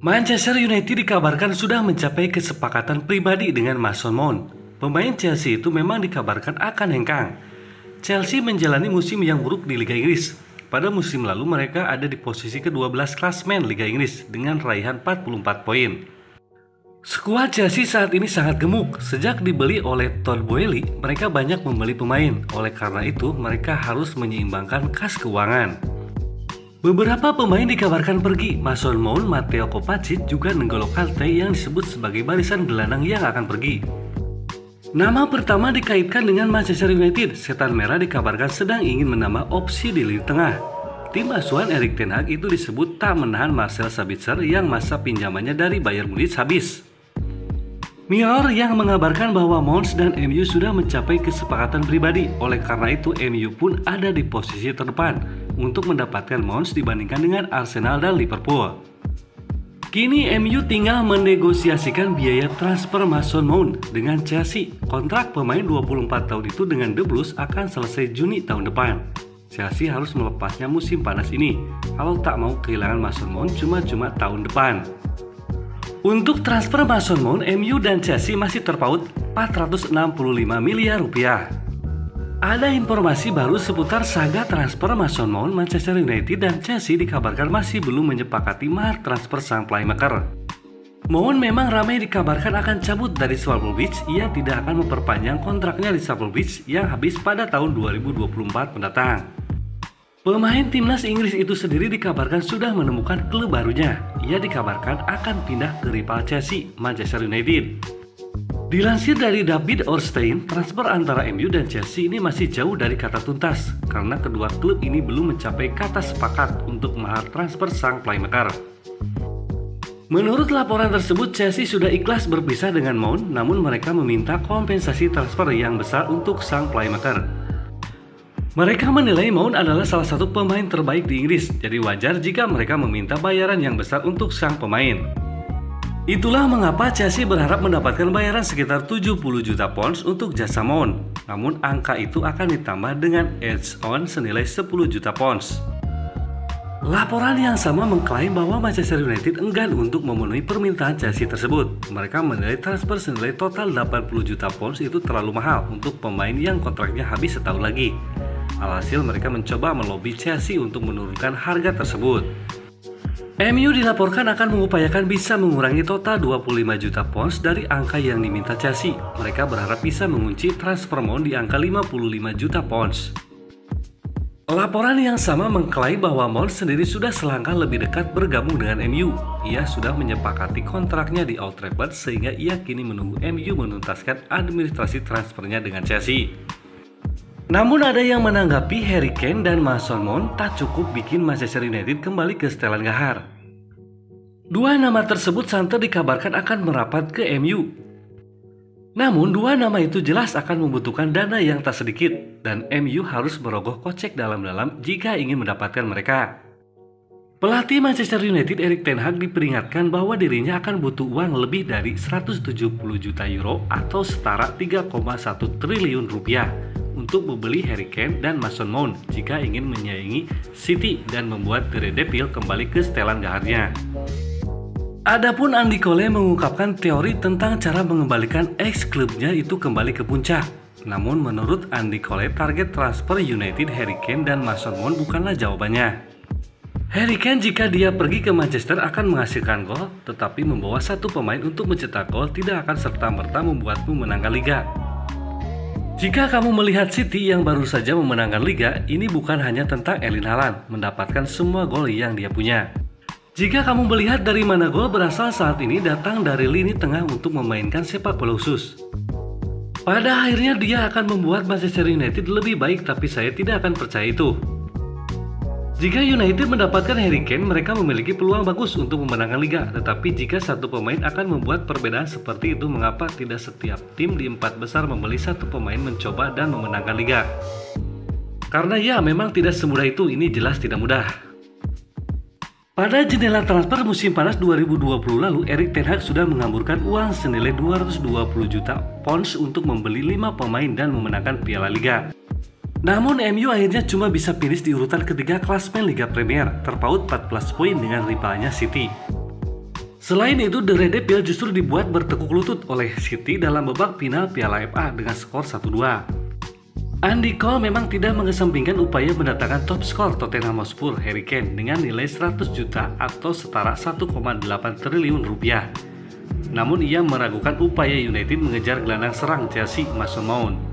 Manchester United dikabarkan sudah mencapai kesepakatan pribadi dengan Mason Mount. Pemain Chelsea itu memang dikabarkan akan hengkang. Chelsea menjalani musim yang buruk di Liga Inggris. Pada musim lalu mereka ada di posisi ke-12 klasmen Liga Inggris dengan raihan 44 poin. Skuad Chelsea saat ini sangat gemuk. Sejak dibeli oleh Todd Boehly, mereka banyak membeli pemain. Oleh karena itu, mereka harus menyeimbangkan kas keuangan. Beberapa pemain dikabarkan pergi. Mason Mount, Mateo Kovacic, juga N'Golo Kante yang disebut sebagai barisan gelandang yang akan pergi. Nama pertama dikaitkan dengan Manchester United. Setan Merah dikabarkan sedang ingin menambah opsi di lini tengah. Tim asuhan Erik ten Hag itu disebut tak menahan Marcel Sabitzer yang masa pinjamannya dari Bayern Munich habis. Mirror yang mengabarkan bahwa Mount dan MU sudah mencapai kesepakatan pribadi. Oleh karena itu, MU pun ada di posisi terdepan untuk mendapatkan Mount dibandingkan dengan Arsenal dan Liverpool. Kini MU tinggal menegosiasikan biaya transfer Mason Mount dengan Chelsea. Kontrak pemain 24 tahun itu dengan The Blues akan selesai Juni tahun depan. Chelsea harus melepasnya musim panas ini kalau tak mau kehilangan Mason Mount cuma tahun depan. Untuk transfer Mason Mount, MU dan Chelsea masih terpaut 465 miliar rupiah. Ada informasi baru seputar saga transfer Mason Mount. Manchester United dan Chelsea dikabarkan masih belum menyepakati mahar transfer sang playmaker. Mount memang ramai dikabarkan akan cabut dari Stamford Bridge. Ia tidak akan memperpanjang kontraknya di Stamford Bridge yang habis pada tahun 2024 mendatang. Pemain timnas Inggris itu sendiri dikabarkan sudah menemukan klub barunya. Ia dikabarkan akan pindah ke rival Chelsea, Manchester United. Dilansir dari David Ornstein, transfer antara MU dan Chelsea ini masih jauh dari kata tuntas karena kedua klub ini belum mencapai kata sepakat untuk mahar transfer sang playmaker. Menurut laporan tersebut, Chelsea sudah ikhlas berpisah dengan Mount, namun mereka meminta kompensasi transfer yang besar untuk sang playmaker. Mereka menilai Mount adalah salah satu pemain terbaik di Inggris, jadi wajar jika mereka meminta bayaran yang besar untuk sang pemain. Itulah mengapa Chelsea berharap mendapatkan bayaran sekitar 70 juta pounds untuk jasa Mount. Namun angka itu akan ditambah dengan add-on senilai 10 juta pounds. Laporan yang sama mengklaim bahwa Manchester United enggan untuk memenuhi permintaan Chelsea tersebut. Mereka menilai transfer senilai total 80 juta pounds itu terlalu mahal untuk pemain yang kontraknya habis setahun lagi. Alhasil mereka mencoba melobi Chelsea untuk menurunkan harga tersebut. MU dilaporkan akan mengupayakan bisa mengurangi total 25 juta pounds dari angka yang diminta Chelsea. Mereka berharap bisa mengunci transfer Mount di angka 55 juta pounds. Laporan yang sama mengklaim bahwa Mount sendiri sudah selangkah lebih dekat bergabung dengan MU. Ia sudah menyepakati kontraknya di Old Trafford sehingga ia kini menunggu MU menuntaskan administrasi transfernya dengan Chelsea. Namun ada yang menanggapi Harry Kane dan Mason Mount tak cukup bikin Manchester United kembali ke setelan gahar. Dua nama tersebut santer dikabarkan akan merapat ke MU. Namun dua nama itu jelas akan membutuhkan dana yang tak sedikit dan MU harus merogoh kocek dalam-dalam jika ingin mendapatkan mereka. Pelatih Manchester United Erik ten Hag diperingatkan bahwa dirinya akan butuh uang lebih dari 170 juta euro atau setara 3,1 triliun rupiah untuk membeli Harry Kane dan Mason Mount jika ingin menyaingi City dan membuat The Red Devil kembali ke setelan gaharnya. Adapun Andy Cole mengungkapkan teori tentang cara mengembalikan ex-klubnya itu kembali ke puncak. Namun menurut Andy Cole, target transfer United Harry Kane dan Mason Mount bukanlah jawabannya. Harry Kane jika dia pergi ke Manchester akan menghasilkan gol, tetapi membawa satu pemain untuk mencetak gol tidak akan serta-merta membuatmu menangkan liga. Jika kamu melihat City yang baru saja memenangkan liga, ini bukan hanya tentang Erling Haaland mendapatkan semua gol yang dia punya. Jika kamu melihat dari mana gol berasal saat ini datang dari lini tengah untuk memainkan sepak bola khusus. Pada akhirnya dia akan membuat Manchester United lebih baik, tapi saya tidak akan percaya itu. Jika United mendapatkan Harry Kane, mereka memiliki peluang bagus untuk memenangkan liga. Tetapi jika satu pemain akan membuat perbedaan seperti itu, mengapa tidak setiap tim di empat besar membeli satu pemain mencoba dan memenangkan liga? Karena ya memang tidak semudah itu, ini jelas tidak mudah. Pada jendela transfer musim panas 2020 lalu, Erik ten Hag sudah menghamburkan uang senilai 220 juta pounds untuk membeli 5 pemain dan memenangkan Piala Liga. Namun MU akhirnya cuma bisa finish di urutan ketiga klasmen Liga Premier, terpaut 14 poin dengan rivalnya City. Selain itu, The Red Devils justru dibuat bertekuk lutut oleh City dalam babak final Piala FA dengan skor 1-2. Andy Cole memang tidak mengesampingkan upaya mendatangkan top skor Tottenham Hotspur Harry Kane dengan nilai 100 juta atau setara 1,8 triliun rupiah. Namun ia meragukan upaya United mengejar gelandang serang Chelsea Mason Mount.